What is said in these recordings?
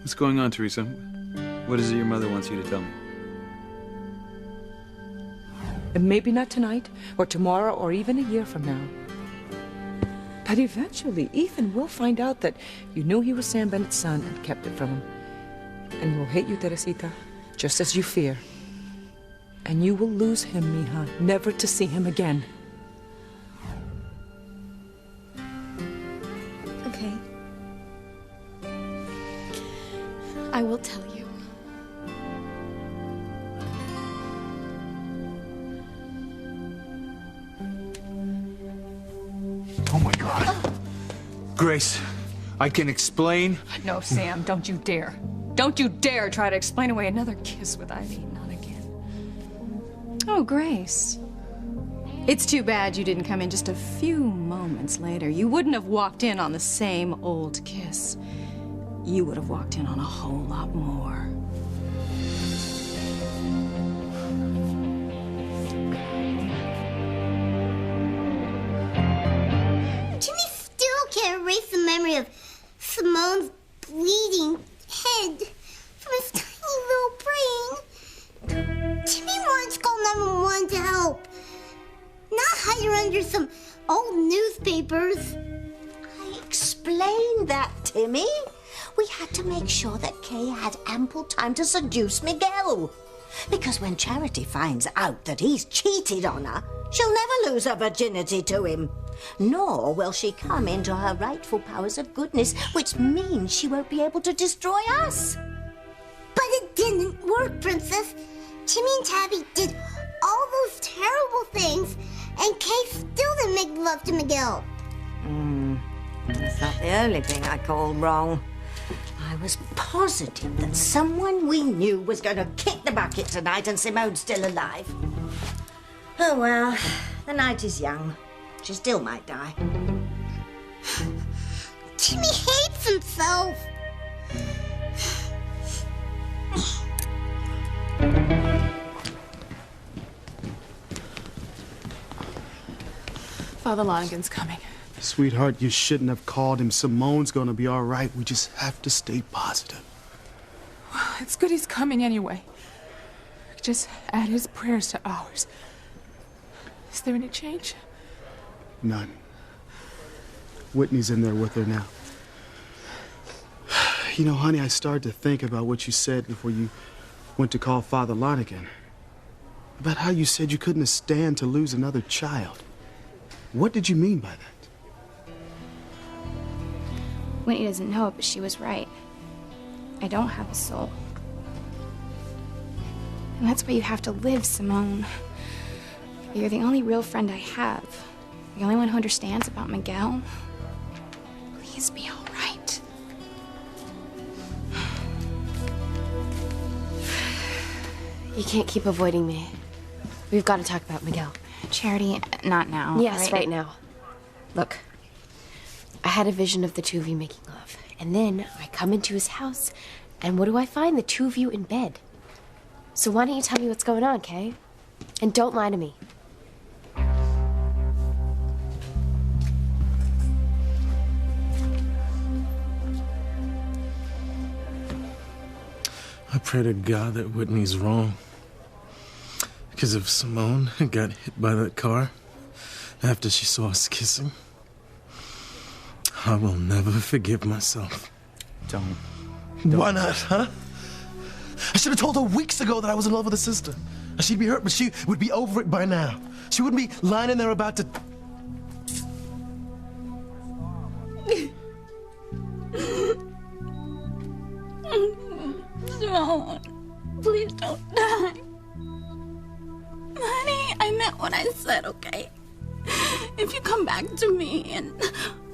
What's going on, Teresa? What is it your mother wants you to tell me? And maybe not tonight, or tomorrow, or even a year from now. But eventually, Ethan will find out that you knew he was Sam Bennett's son and kept it from him. And he will hate you, Teresita, just as you fear. And you will lose him, mija, never to see him again. Okay. I will tell you. Oh my God. Grace, I can explain. No, Sam, don't you dare. Don't you dare try to explain away another kiss with Ivy. Not again. Oh, Grace. It's too bad you didn't come in just a few moments later. You wouldn't have walked in on the same old kiss. You would have walked in on a whole lot more. Timmy still can't erase the memory of Simone's bleeding head from his tiny little brain. Timmy wants to call 911 to help, not hide her under some old newspapers. I explained that, Timmy. We had to make sure that Kay had ample time to seduce Miguel. Because when Charity finds out that he's cheated on her, she'll never lose her virginity to him. Nor will she come into her rightful powers of goodness, which means she won't be able to destroy us. But it didn't work, Princess. Timmy and Tabby did all those terrible things, and Kay still didn't make love to Miguel. That's not the only thing I called wrong. I was positive that someone we knew was going to kick the bucket tonight and Simone's still alive. Oh well, the night is young. She still might die. Timmy hates himself. Father Lonigan's coming. Sweetheart, you shouldn't have called him. Simone's gonna be all right. We just have to stay positive. Well, it's good he's coming anyway. Just add his prayers to ours. Is there any change? None. Whitney's in there with her now. You know, honey, I started to think about what you said before you went to call Father Lonigan. About how you said you couldn't stand to lose another child. What did you mean by that? Whitney doesn't know it, but she was right. I don't have a soul. And that's why you have to live, Simone. You're the only real friend I have. The only one who understands about Miguel. Please be all right. You can't keep avoiding me. We've got to talk about Miguel. Charity, not now. Yes, right now. Look, I had a vision of the two of you making love. And then I come into his house, and what do I find? The two of you in bed. So why don't you tell me what's going on, Kay? And don't lie to me. I pray to God that Whitney's wrong. Because if Simone had got hit by that car after she saw us kissing, I will never forgive myself. Don't. Why not, huh? I should have told her weeks ago that I was in love with her sister. And she'd be hurt, but she would be over it by now. She wouldn't be lying in there about to... Simone, please don't die. Honey, I meant what I said, okay? If you come back to me and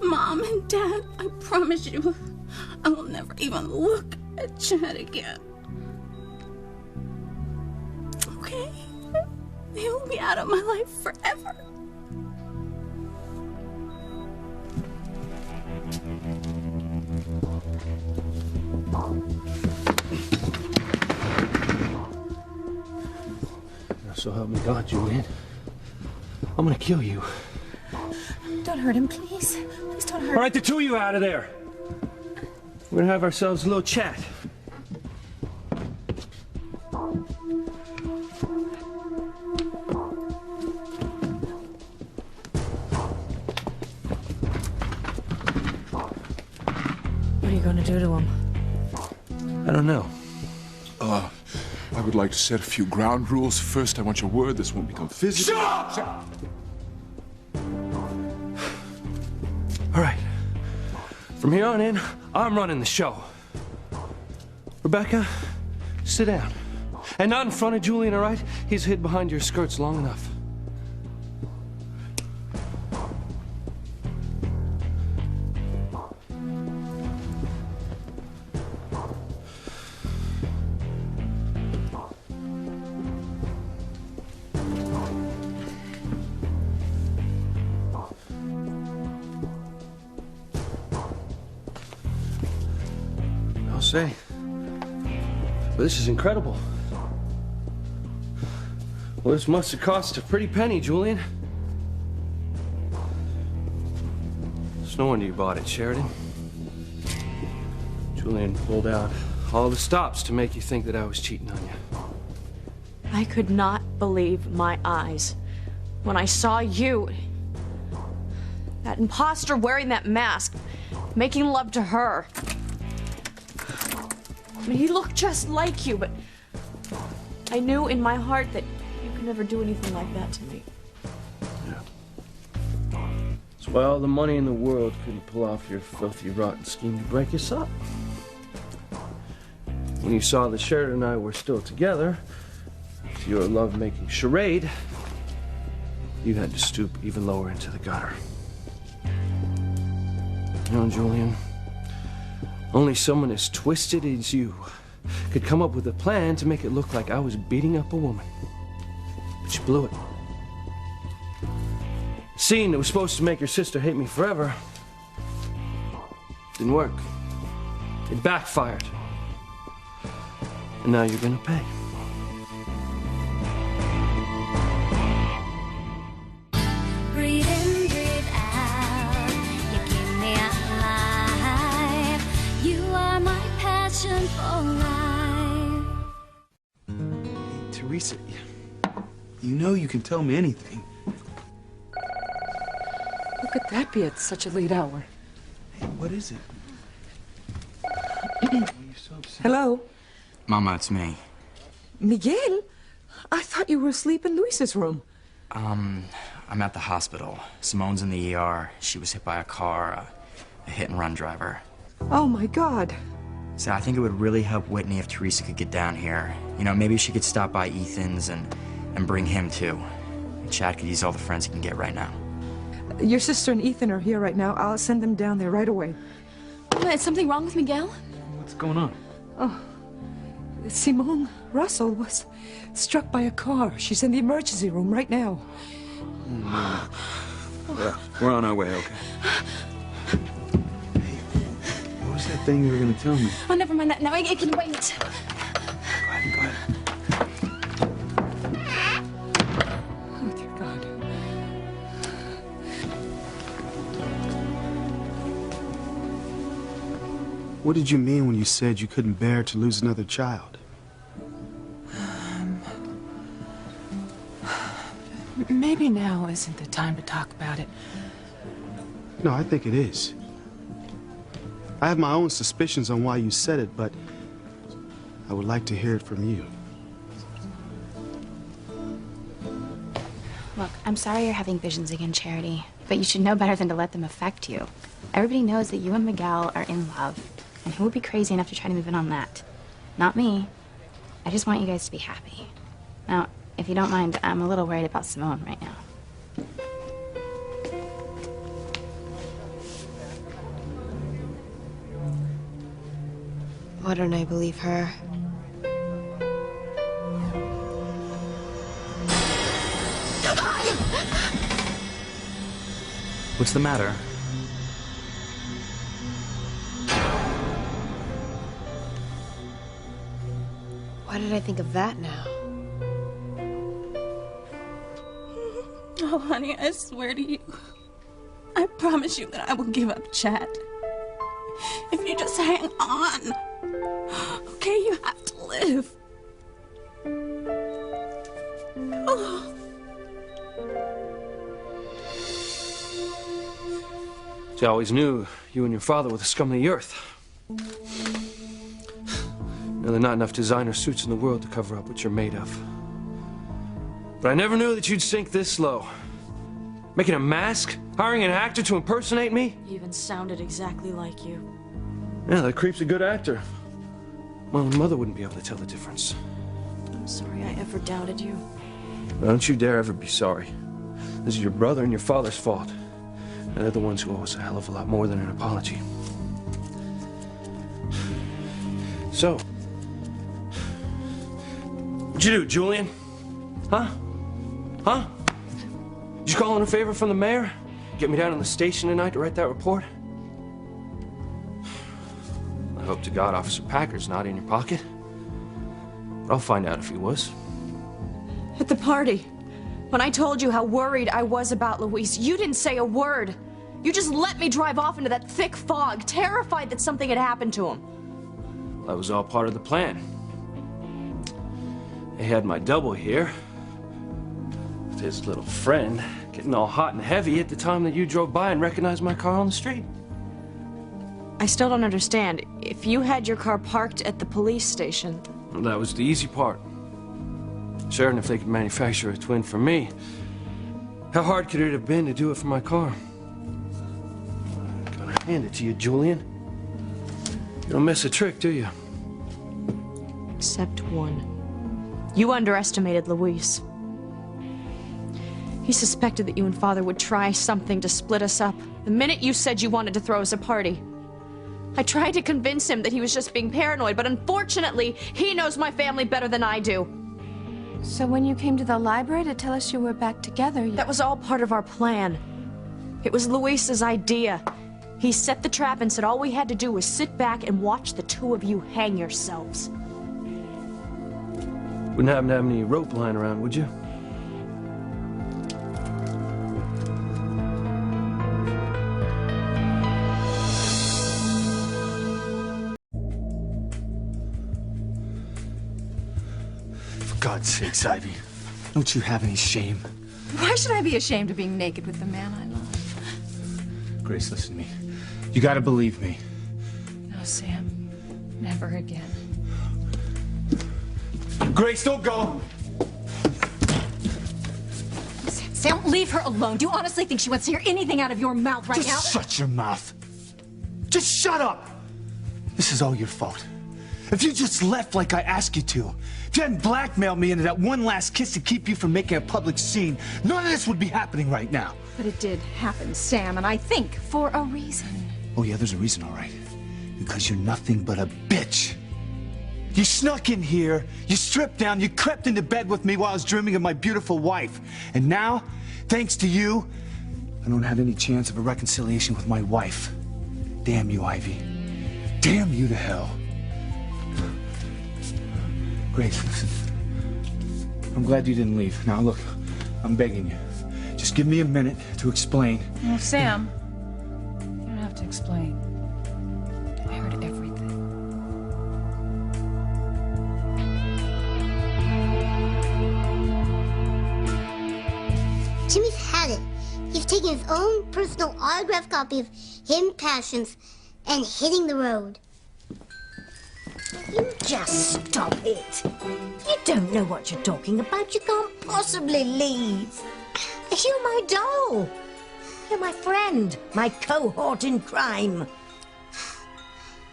Mom and Dad, I promise you, I will never even look at Chad again. Okay? He'll be out of my life forever. So help me God, Julian. I'm gonna kill you. Don't hurt him, please. Please don't hurt him. All right, the two of you out of there. We're gonna have ourselves a little chat. What are you going to do to him? I don't know. I would like to set a few ground rules. First, I want your word this won't become physical. Shut up! All right. From here on in, I'm running the show. Rebecca, sit down. And not in front of Julian, all right? He's hid behind your skirts long enough. I'll say, but this is incredible. Well, this must have cost a pretty penny, Julian. It's no wonder you bought it, Sheridan. Julian pulled out all the stops to make you think that I was cheating on you. I could not believe my eyes when I saw you. That imposter wearing that mask, making love to her. I mean, he looked just like you, but I knew in my heart that you could never do anything like that to me. Yeah. That's why all the money in the world couldn't pull off your filthy, rotten scheme to break us up. When you saw that Sheridan and I were still together, after your love-making charade, you had to stoop even lower into the gutter. You know, Julian, only someone as twisted as you could come up with a plan to make it look like I was beating up a woman. But you blew it. The scene that was supposed to make your sister hate me forever didn't work. It backfired. And now you're gonna pay. Breathe in, breathe out. You keep me alive. You are my passion for life. Hey, Teresa, you know you can tell me anything. Who could that be at such a late hour? Hey, what is it? Hello? Mama, it's me. Miguel? I thought you were asleep in Luis's room. I'm at the hospital. Simone's in the ER. She was hit by a car, a hit-and-run driver. Oh, my God. So I think it would really help Whitney if Teresa could get down here. You know, maybe she could stop by Ethan's and bring him, too. And Chad could use all the friends he can get right now. Your sister and Ethan are here right now. I'll send them down there right away. Is something wrong with Miguel? What's going on? Oh, Simone Russell was struck by a car. She's in the emergency room right now. Yeah, we're on our way, okay? What was that thing you were going to tell me? Oh, never mind that. No, it can wait. Go ahead. Oh, dear God. What did you mean when you said you couldn't bear to lose another child? Maybe now isn't the time to talk about it. No, I think it is. I have my own suspicions on why you said it, but I would like to hear it from you. Look, I'm sorry you're having visions again, Charity, but you should know better than to let them affect you. Everybody knows that you and Miguel are in love, and who would be crazy enough to try to move in on that? Not me. I just want you guys to be happy. Now, if you don't mind, I'm a little worried about Simone right now. Why don't I believe her? What's the matter? Why did I think of that now? Oh, honey, I swear to you, I promise you that I will give up Chad. If you just hang on. Okay, you have to live. Oh. See, I always knew you and your father were the scum of the earth. There are not enough designer suits in the world to cover up what you're made of. But I never knew that you'd sink this low. Making a mask? Hiring an actor to impersonate me? He even sounded exactly like you. Yeah, that creep's a good actor. My own mother wouldn't be able to tell the difference. I'm sorry I ever doubted you. Don't you dare ever be sorry. This is your brother and your father's fault. And they're the ones who owe us a hell of a lot more than an apology. So, what'd you do, Julian? Huh? Huh? Did you call in a favor from the mayor? Get me down to the station tonight to write that report? I hope to God Officer Packard's not in your pocket. But I'll find out if he was. At the party, when I told you how worried I was about Luis, you didn't say a word. You just let me drive off into that thick fog, terrified that something had happened to him. That was all part of the plan. They had my double here, with his little friend, getting all hot and heavy at the time that you drove by and recognized my car on the street. I still don't understand. If you had your car parked at the police station... Well, that was the easy part. Sure, and if they could manufacture a twin for me, how hard could it have been to do it for my car? I'm gonna hand it to you, Julian. You don't miss a trick, do you? Except one. You underestimated Luis. He suspected that you and Father would try something to split us up the minute you said you wanted to throw us a party. I tried to convince him that he was just being paranoid, but unfortunately, he knows my family better than I do. So when you came to the library to tell us you were back together, That was all part of our plan. It was Luis's idea. He set the trap and said all we had to do was sit back and watch the two of you hang yourselves. Wouldn't happen to have any rope lying around, would you? For God's sakes, Ivy, don't you have any shame? why should I be ashamed of being naked with the man I love? Grace, listen to me. You gotta believe me. No, Sam. Never again. Grace, don't go! Sam, leave her alone. Do you honestly think she wants to hear anything out of your mouth right now? Just shut your mouth. Just shut up! This is all your fault. If you just left like I asked you to, if you hadn't blackmailed me into that one last kiss to keep you from making a public scene, none of this would be happening right now. But it did happen, Sam, and I think for a reason. Oh yeah, there's a reason, all right. Because you're nothing but a bitch. You snuck in here, you stripped down, you crept into bed with me while I was dreaming of my beautiful wife. And now, thanks to you, I don't have any chance of a reconciliation with my wife. Damn you, Ivy. Damn you to hell. Grace, listen. I'm glad you didn't leave. Now look, I'm begging you. Just give me a minute to explain. Well, Sam, you don't have to explain. I heard everything. Jimmy's had it. He's taken his own personal autographed copy of Hidden Passions and hitting the road. You just stop it. You don't know what you're talking about. You can't possibly leave. You're my doll. You're my friend, my cohort in crime.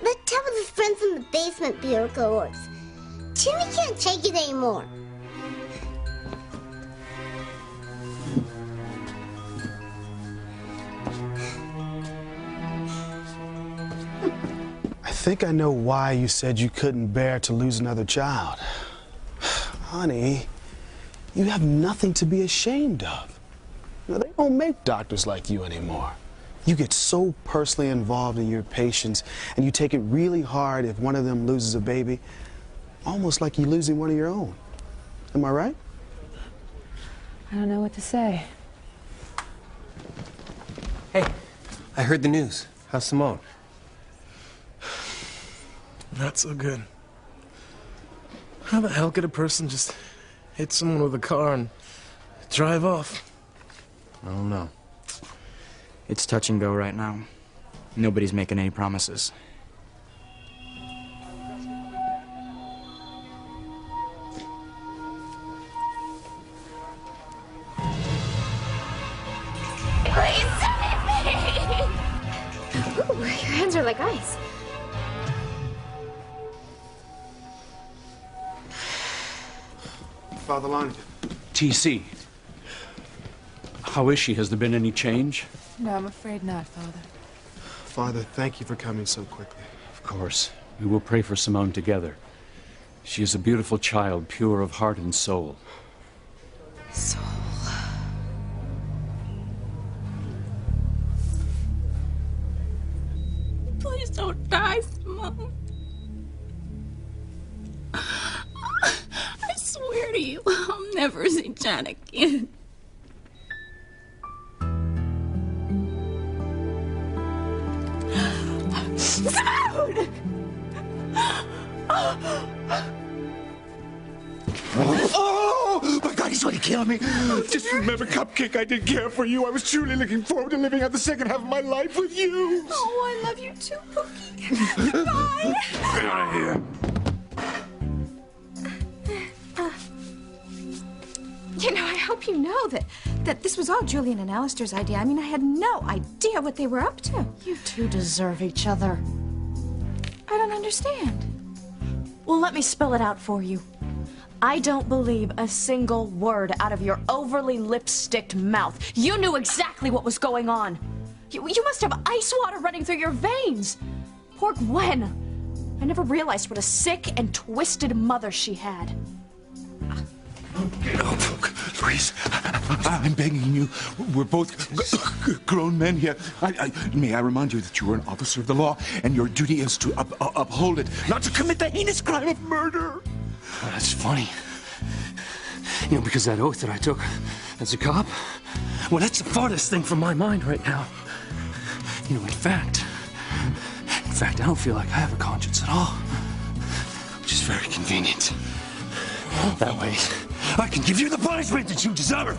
But tell his friends in the basement be our cohorts. Jimmy can't take it anymore. I think I know why you said you couldn't bear to lose another child. Honey, you have nothing to be ashamed of. You know, they don't make doctors like you anymore. You get so personally involved in your patients, and you take it really hard if one of them loses a baby, almost like you're losing one of your own. Am I right? I don't know what to say. Hey, I heard the news. How's Simone? Not so good. How the hell could a person just hit someone with a car and drive off? I don't know. It's touch and go right now. Nobody's making any promises. Please save me! Ooh, your hands are like ice. Father Lonington. TC. How is she? Has there been any change? No, I'm afraid not, Father. Father, thank you for coming so quickly. Of course. We will pray for Simone together. She is a beautiful child, pure of heart and soul. Soul. Please don't die, Simone. I swear to you, I'll never see Chad again. Simone! Oh, my God, he's going to kill me. Just remember, Cupcake, I did care for you. I was truly looking forward to living out the second half of my life with you. Oh, I love you too, Pookie. Goodbye. Get out of here. You know, I hope you know that this was all Julian and Alistair's idea. I mean, I had no idea what they were up to. You two deserve each other. I don't understand. Well, let me spell it out for you. I don't believe a single word out of your overly lipsticked mouth. You knew exactly what was going on. You must have ice water running through your veins. Poor Gwen. I never realized what a sick and twisted mother she had. Oh, please, I'm begging you. We're both grown men here. May I remind you that you are an officer of the law, and your duty is to uphold it, not to commit the heinous crime of murder. Oh, that's funny. You know, because that oath that I took as a cop, well, that's the farthest thing from my mind right now. You know, in fact, I don't feel like I have a conscience at all, which is very convenient. That way, I can give you the punishment that you deserve.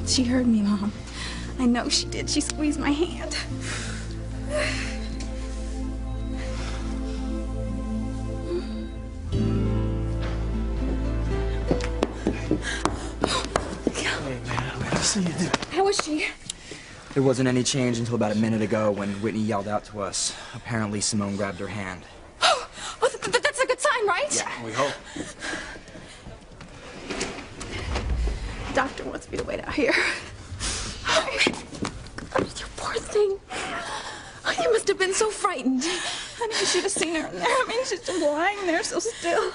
She heard me, Mom. I know she did. She squeezed my hand. How was she? There wasn't any change until about a minute ago when Whitney yelled out to us. Apparently, Simone grabbed her hand. Oh, that's a good sign, right? Yeah, we hope. The doctor wants me to wait out here. You poor thing. You must have been so frightened. Honey, you should have seen her in there. I mean, she's just lying there so still.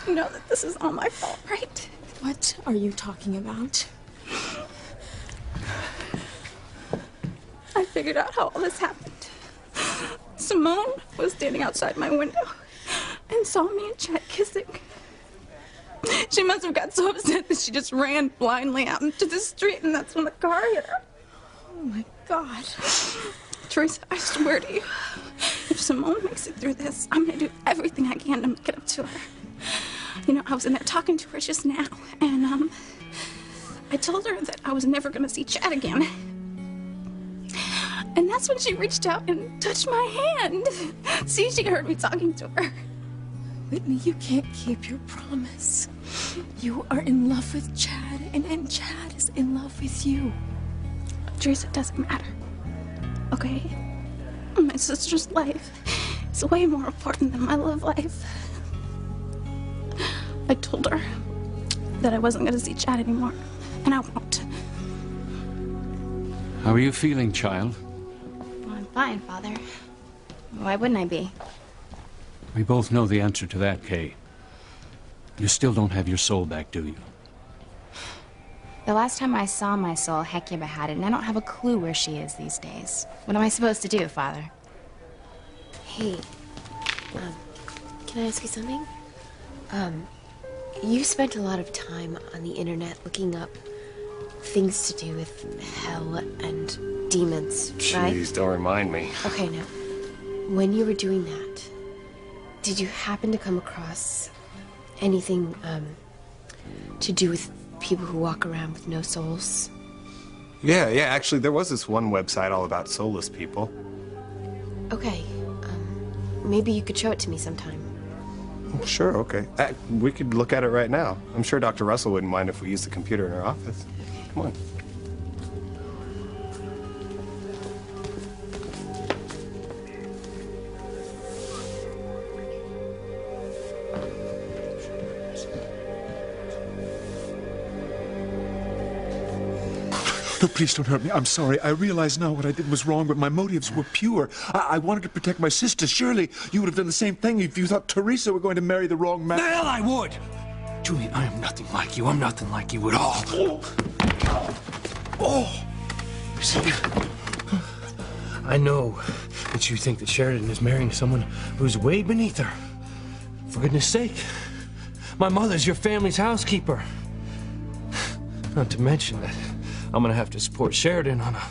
You know that this is all my fault, right? What are you talking about? I figured out how all this happened. Simone was standing outside my window and saw me and Chad kissing. She must have got so upset that she just ran blindly out into the street, and that's when the car hit her. Oh my God. Teresa, I swear to you, if Simone makes it through this, I'm gonna do everything I can to make it up to her. You know, I was in there talking to her just now, and I told her that I was never gonna see Chad again. And that's when she reached out and touched my hand. See, she heard me talking to her. Whitney, you can't keep your promise. You are in love with Chad, and Chad is in love with you. Teresa, it doesn't matter. Okay? My sister's life is way more important than my love life. I told her that I wasn't going to see Chad anymore, and I won't. How are you feeling, child? Well, I'm fine, Father. Why wouldn't I be? We both know the answer to that, Kay. You still don't have your soul back, do you? The last time I saw my soul, Hecuba had it, and I don't have a clue where she is these days. What am I supposed to do, Father? Hey, can I ask you something? You spent a lot of time on the internet looking up things to do with hell and demons, right? Jeez, don't remind me. Okay, now, when you were doing that, did you happen to come across anything to do with people who walk around with no souls? Yeah, actually, there was this one website all about soulless people. Okay, maybe you could show it to me sometime. Oh, sure, okay. We could look at it right now. I'm sure Dr. Russell wouldn't mind if we used the computer in her office. Come on. No, please don't hurt me. I'm sorry. I realize now what I did was wrong, but my motives were pure. I wanted to protect my sister. Surely you would have done the same thing if you thought Teresa were going to marry the wrong man. The hell I would! Julian, I am nothing like you. I'm nothing like you at all. Oh! You see, I know that you think that Sheridan is marrying someone who's way beneath her. For goodness sake, my mother's your family's housekeeper. Not to mention that I'm gonna have to support Sheridan on a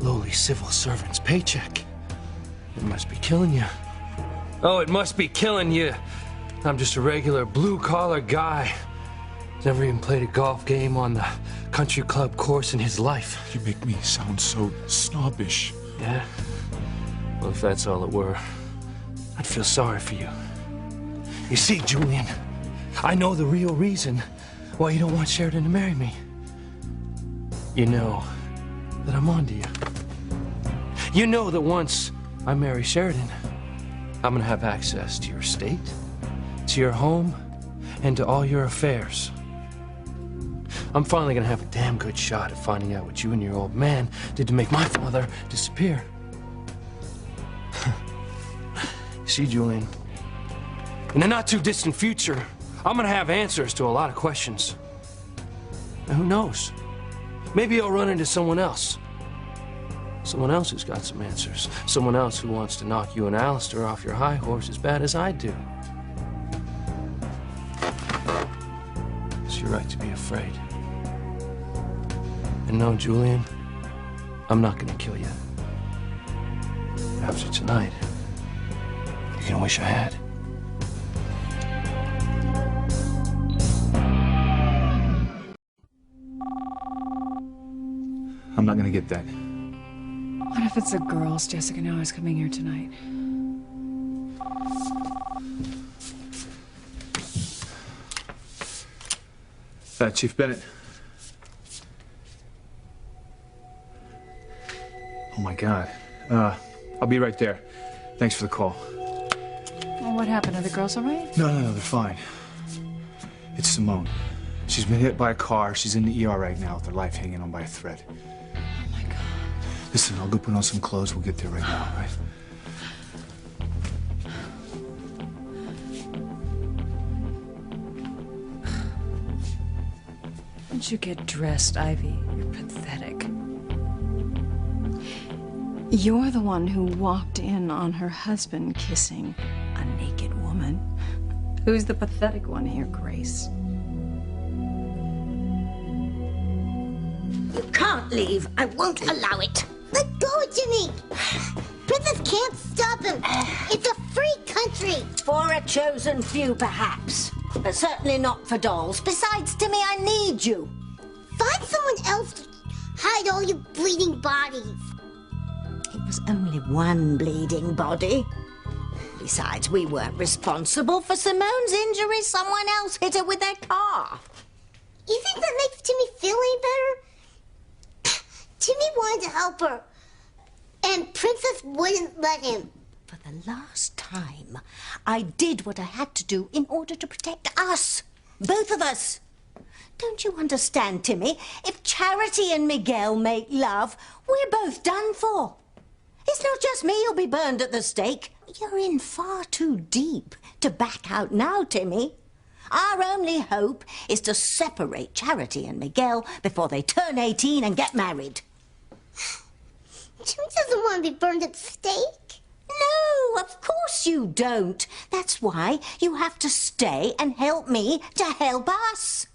lowly civil servant's paycheck. It must be killing you. Oh, it must be killing you. I'm just a regular blue-collar guy. Never even played a golf game on the country club course in his life. You make me sound so snobbish. Yeah? Well, if that's all it were, I'd feel sorry for you. You see, Julian, I know the real reason why you don't want Sheridan to marry me. You know that I'm onto you. You know that once I marry Sheridan, I'm gonna have access to your estate, to your home, and to all your affairs. I'm finally gonna have a damn good shot at finding out what you and your old man did to make my father disappear. You see, Julian, in the not-too-distant future, I'm gonna have answers to a lot of questions. And who knows? Maybe I'll run into someone else. Someone else who's got some answers. Someone else who wants to knock you and Alistair off your high horse as bad as I do. It's your right to be afraid. And no, Julian, I'm not gonna kill you. After tonight, you're gonna wish I had. I'm not gonna get that. What if it's the girls Jessica now is coming here tonight? Chief Bennett. Oh my God. I'll be right there. Thanks for the call. Well, what happened? Are the girls all right? No, they're fine. It's Simone. She's been hit by a car. She's in the ER right now with her life hanging on by a thread. Oh my God. Listen, I'll go put on some clothes. We'll get there right now, all right? Don't you get dressed, Ivy? You're pathetic. You're the one who walked in on her husband kissing a naked woman. Who's the pathetic one here, Grace? You can't leave. I won't allow it. Let go, Jimmy! Princess can't stop him. It's a free country. For a chosen few, perhaps. But certainly not for dolls. Besides, Timmy, I need you. Find someone else to hide all your bleeding bodies. It was only one bleeding body. Besides, we weren't responsible for Simone's injury. Someone else hit her with their car. You think that makes Timmy feel any better? Timmy wanted to help her, and Princess wouldn't let him. For the last time, I did what I had to do in order to protect us. Both of us. Don't you understand, Timmy? If Charity and Miguel make love, we're both done for. It's not just me who'll be burned at the stake. You're in far too deep to back out now, Timmy. Our only hope is to separate Charity and Miguel before they turn 18 and get married. Jimmy doesn't want to be burned at the stake. No, of course you don't. That's why you have to stay and help me to help us.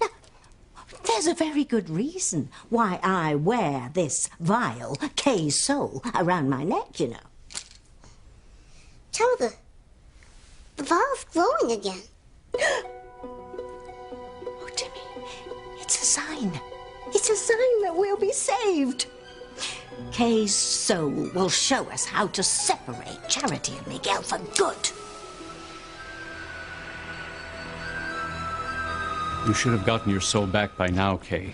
Now, there's a very good reason why I wear this vial, Kay's soul, around my neck, you know. Tell the vial's glowing again. Oh, Timmy, it's a sign. It's a sign that we'll be saved. Kay's soul will show us how to separate Charity and Miguel for good. You should have gotten your soul back by now, Kay.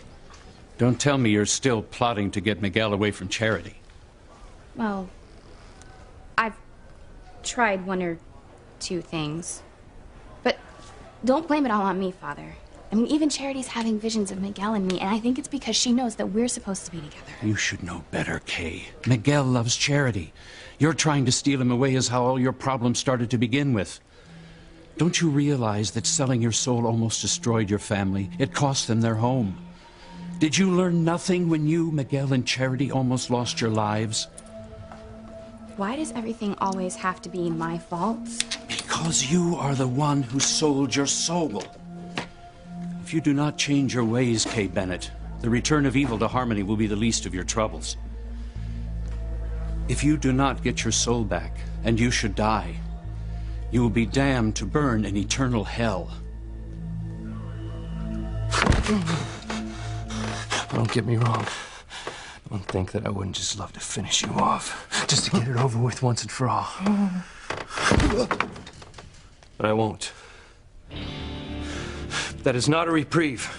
Don't tell me you're still plotting to get Miguel away from Charity. Well, I've tried one or two things. But don't blame it all on me, Father. I mean, even Charity's having visions of Miguel and me, and I think it's because she knows that we're supposed to be together. You should know better, Kay. Miguel loves Charity. You're trying to steal him away is how all your problems started to begin with. Don't you realize that selling your soul almost destroyed your family? It cost them their home. Did you learn nothing when you, Miguel, and Charity almost lost your lives? Why does everything always have to be my fault? Because you are the one who sold your soul. If you do not change your ways, Kay Bennett, the return of evil to Harmony will be the least of your troubles. If you do not get your soul back, and you should die, you will be damned to burn in eternal hell. Don't get me wrong. Don't think that I wouldn't just love to finish you off, just to get it over with once and for all. But I won't. That is not a reprieve.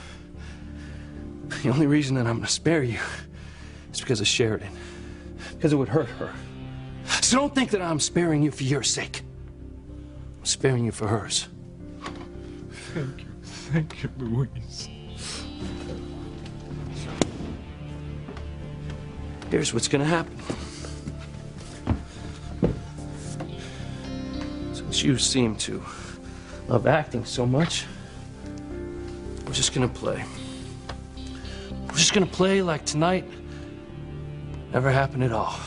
The only reason that I'm going to spare you is because of Sheridan. Because it would hurt her. So don't think that I'm sparing you for your sake. I'm sparing you for hers. Thank you, Louise. Here's what's going to happen. Since you seem to love acting so much, we're just gonna play. We're just gonna play like tonight never happened at all.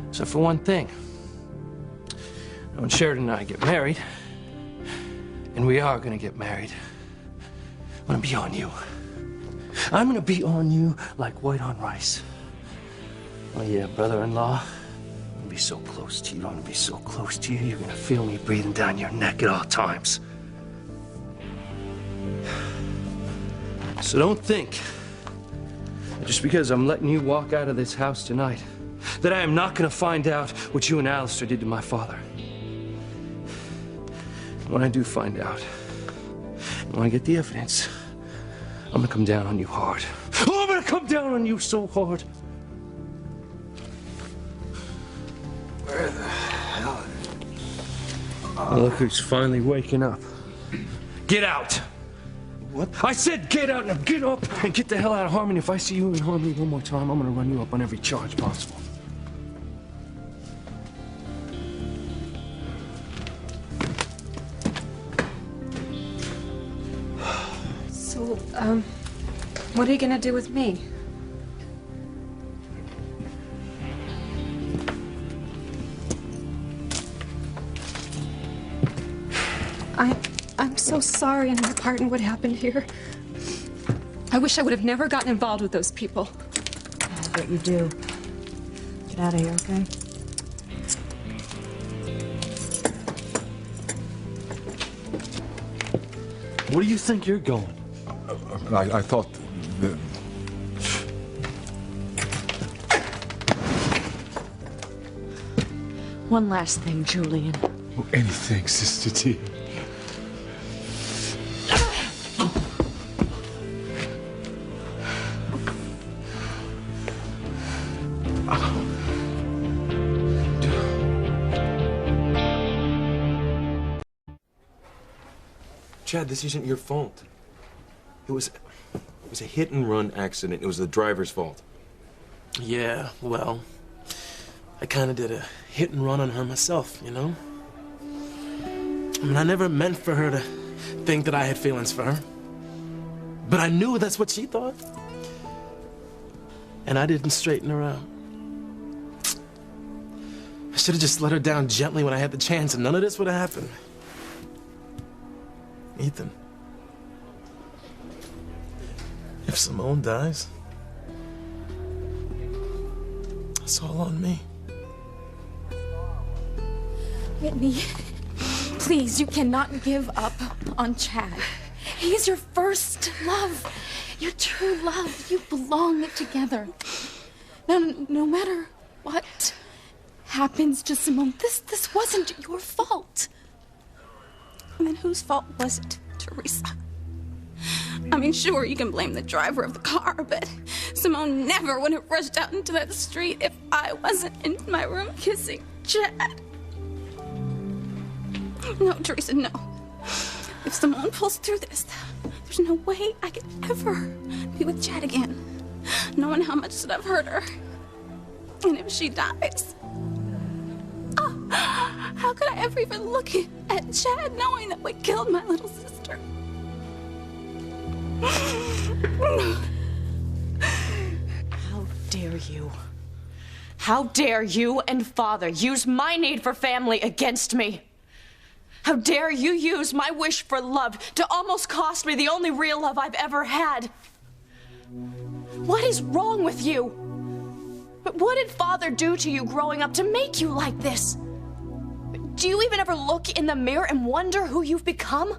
Except for one thing. When Sheridan and I get married, and we are gonna get married, I'm gonna be on you. I'm gonna be on you like white on rice. Oh yeah, brother-in-law. I'm gonna be so close to you. I'm gonna be so close to you. You're gonna feel me breathing down your neck at all times. So don't think that just because I'm letting you walk out of this house tonight that I am not going to find out what you and Alistair did to my father. When I do find out, and when I get the evidence, I'm going to come down on you hard. Oh, I'm going to come down on you so hard. Where the hell? Oh, look who's finally waking up. Get out! What? I said get out! Now get up and get the hell out of Harmony. If I see you in Harmony one more time, I'm gonna run you up on every charge possible. So, what are you gonna do with me? I'm so sorry on my part in what happened here. I wish I would have never gotten involved with those people. I bet you do. Get out of here, okay? Where do you think you're going? I thought that... One last thing, Julian. Oh, anything, Sister T. Chad, this isn't your fault. It was a hit-and-run accident. It was the driver's fault. Yeah, well, I kind of did a hit-and-run on her myself, you know? I mean, I never meant for her to think that I had feelings for her. But I knew that's what she thought. And I didn't straighten her out. should have just let her down gently when I had the chance, and none of this would have happened. Ethan, if Simone dies, it's all on me. Whitney, please, you cannot give up on Chad. He's your first love, your true love. You belong together. Now, no matter what happens to Simone, this wasn't your fault. And then whose fault was it, Teresa? I mean, sure, you can blame the driver of the car, but Simone never would have rushed out into that street if I wasn't in my room kissing Chad. No, Teresa, no. If Simone pulls through this, there's no way I could ever be with Chad again, knowing how much that I've hurt her. And if she dies, how could I ever even look at Chad knowing that we killed my little sister? How dare you? How dare you and Father use my need for family against me? How dare you use my wish for love to almost cost me the only real love I've ever had? What is wrong with you? But what did Father do to you growing up to make you like this? Do you even ever look in the mirror and wonder who you've become?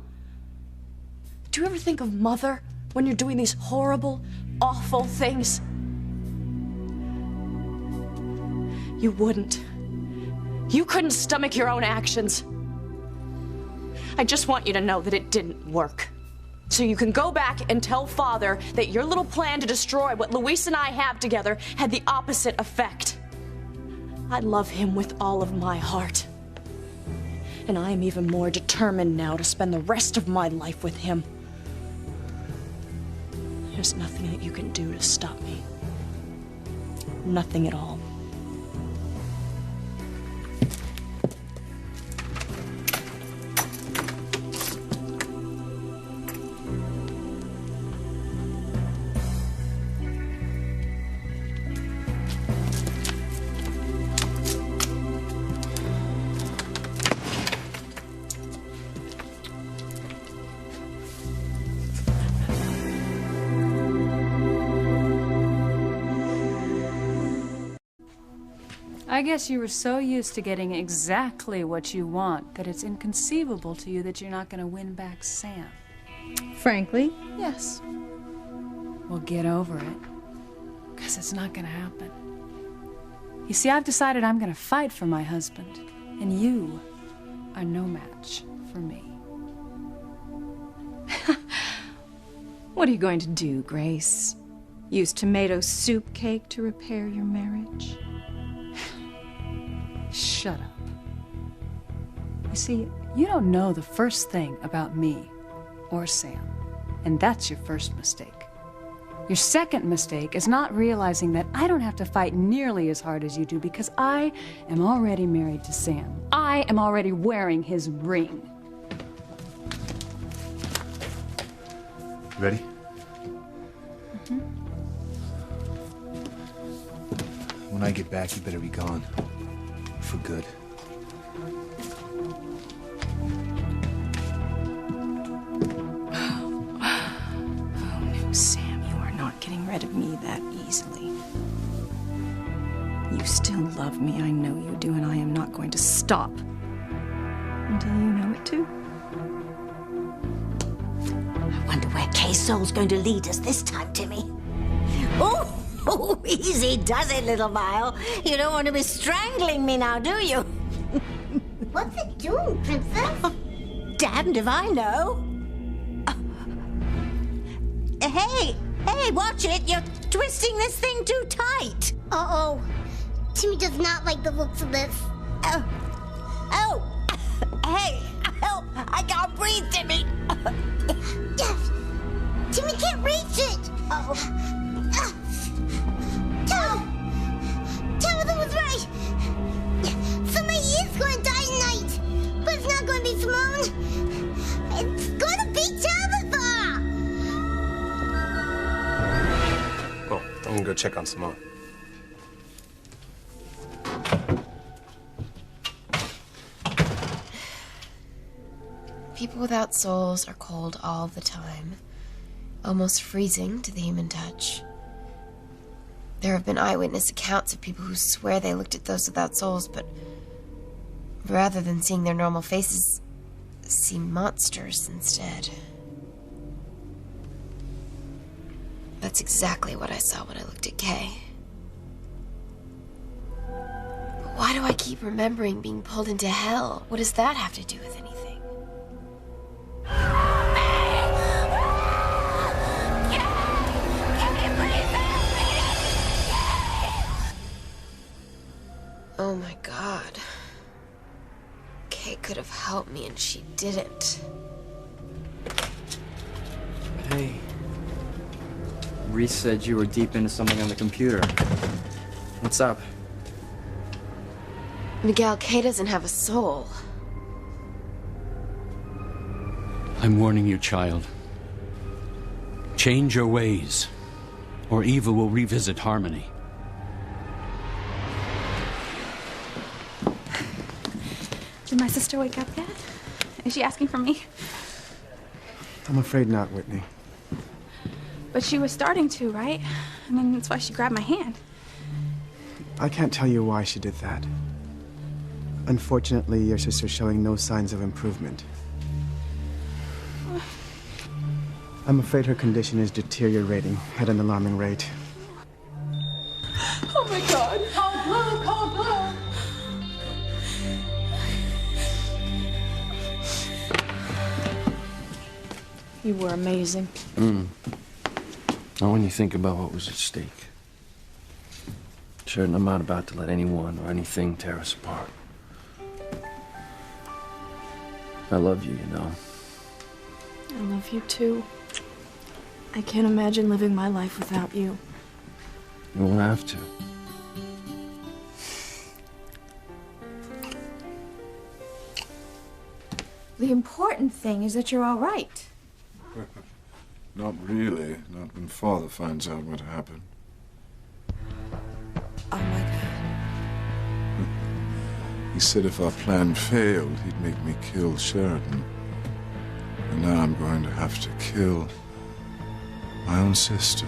Do you ever think of Mother when you're doing these horrible, awful things? You wouldn't. You couldn't stomach your own actions. I just want you to know that it didn't work. So you can go back and tell Father that your little plan to destroy what Luis and I have together had the opposite effect. I love him with all of my heart. And I am even more determined now to spend the rest of my life with him. There's nothing that you can do to stop me. Nothing at all. I guess you were so used to getting exactly what you want that it's inconceivable to you that you're not going to win back Sam. Frankly, yes. Well, get over it, because it's not going to happen. You see, I've decided I'm going to fight for my husband, and you are no match for me. What are you going to do, Grace? Use tomato soup cake to repair your marriage? Shut up. You see, you don't know the first thing about me or Sam, and that's your first mistake. Your second mistake is not realizing that I don't have to fight nearly as hard as you do because I am already married to Sam. I am already wearing his ring. Ready? Mm-hmm. When I get back, you better be gone. For good. Oh no, Sam, you are not getting rid of me that easily. You still love me, I know you do, and I am not going to stop until you know it too. I wonder where Kay Soul's going to lead us this time, Timmy. Oh, easy does it, little Vile. You don't want to be strangling me now, do you? What's it doing, Princess? Damned if I know. Hey, watch it. You're twisting this thing too tight. Uh-oh. Timmy does not like the looks of this. Hey, help. I can't breathe, Timmy. Yes. Timmy can't reach it. Tabitha was right. Somebody is going to die tonight. But it's not going to be Simone. It's going to be Tabitha. Well, I'm gonna go check on Simone. People without souls are cold all the time, almost freezing to the human touch. There have been eyewitness accounts of people who swear they looked at those without souls, but rather than seeing their normal faces, see monsters instead. That's exactly what I saw when I looked at Kay. But why do I keep remembering being pulled into hell? What does that have to do with anything? Oh my God. Kay could have helped me and she didn't. Hey. Reese said you were deep into something on the computer. What's up? Miguel, Kay doesn't have a soul. I'm warning you, child. Change your ways, or evil will revisit Harmony. Did my sister wake up yet? Is she asking for me? I'm afraid not, Whitney. But she was starting to, right? I mean, that's why she grabbed my hand. I can't tell you why she did that. Unfortunately, your sister's showing no signs of improvement. I'm afraid her condition is deteriorating at an alarming rate. Oh my God! Call Blue! Call Blue! You were amazing. Now when you think about what was at stake. Certain I'm not about to let anyone or anything tear us apart. I love you, you know. I love you too. I can't imagine living my life without you. You won't have to. The important thing is that you're all right. Not really. Not when Father finds out what happened. Oh my God. He said if our plan failed, he'd make me kill Sheridan. And now I'm going to have to kill my own sister.